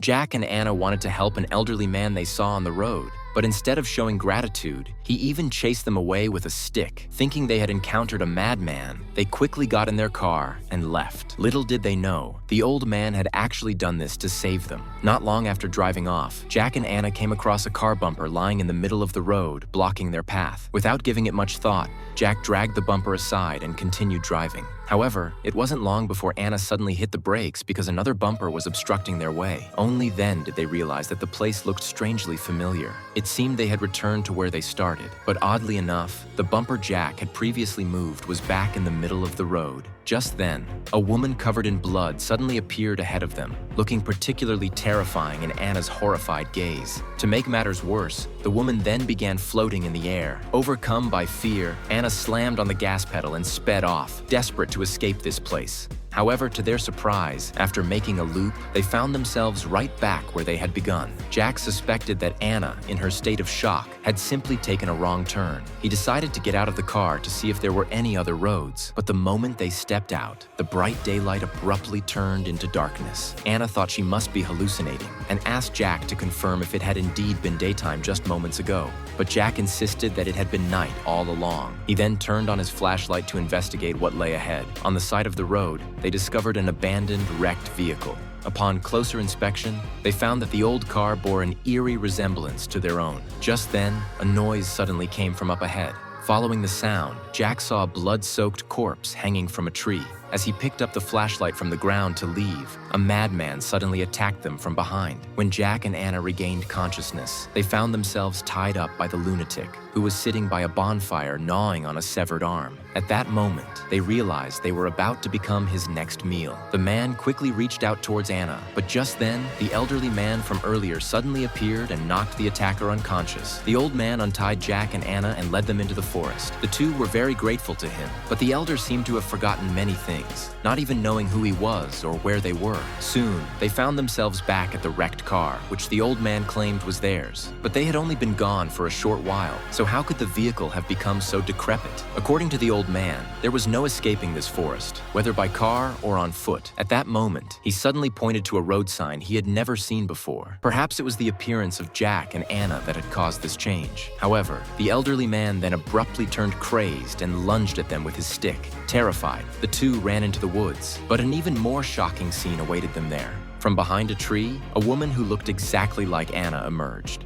Jack and Anna wanted to help an elderly man they saw on the road, but instead of showing gratitude, he even chased them away with a stick. Thinking they had encountered a madman, they quickly got in their car and left. Little did they know, the old man had actually done this to save them. Not long after driving off, Jack and Anna came across a car bumper lying in the middle of the road, blocking their path. Without giving it much thought, Jack dragged the bumper aside and continued driving. However, it wasn't long before Anna suddenly hit the brakes because another bumper was obstructing their way. Only then did they realize that the place looked strangely familiar. It seemed they had returned to where they started, but oddly enough, the bumper Jack had previously moved was back in the middle of the road. Just then, a woman covered in blood suddenly appeared ahead of them, looking particularly terrifying in Anna's horrified gaze. To make matters worse, the woman then began floating in the air. Overcome by fear, Anna slammed on the gas pedal and sped off, desperate to escape this place. However, to their surprise, after making a loop, they found themselves right back where they had begun. Jack suspected that Anna, in her state of shock, had simply taken a wrong turn. He decided to get out of the car to see if there were any other roads, but the moment they stepped out, the bright daylight abruptly turned into darkness. Anna thought she must be hallucinating and asked Jack to confirm if it had indeed been daytime just moments ago, but Jack insisted that it had been night all along. He then turned on his flashlight to investigate what lay ahead. On the side of the road, they discovered an abandoned, wrecked vehicle. Upon closer inspection, they found that the old car bore an eerie resemblance to their own. Just then, a noise suddenly came from up ahead. Following the sound, Jack saw a blood-soaked corpse hanging from a tree. As he picked up the flashlight from the ground to leave, a madman suddenly attacked them from behind. When Jack and Anna regained consciousness, they found themselves tied up by the lunatic, who was sitting by a bonfire gnawing on a severed arm. At that moment, they realized they were about to become his next meal. The man quickly reached out towards Anna, but just then, the elderly man from earlier suddenly appeared and knocked the attacker unconscious. The old man untied Jack and Anna and led them into the forest. The two were very grateful to him, but the elder seemed to have forgotten many things, not even knowing who he was or where they were. Soon, they found themselves back at the wrecked car, which the old man claimed was theirs. But they had only been gone for a short while, so how could the vehicle have become so decrepit? According to the old man, there was no escaping this forest, whether by car or on foot. At that moment, he suddenly pointed to a road sign he had never seen before. Perhaps it was the appearance of Jack and Anna that had caused this change. However, the elderly man then abruptly turned crazed and lunged at them with his stick. Terrified, the two ran into the woods, but an even more shocking scene awaited them there. From behind a tree, a woman who looked exactly like Anna emerged.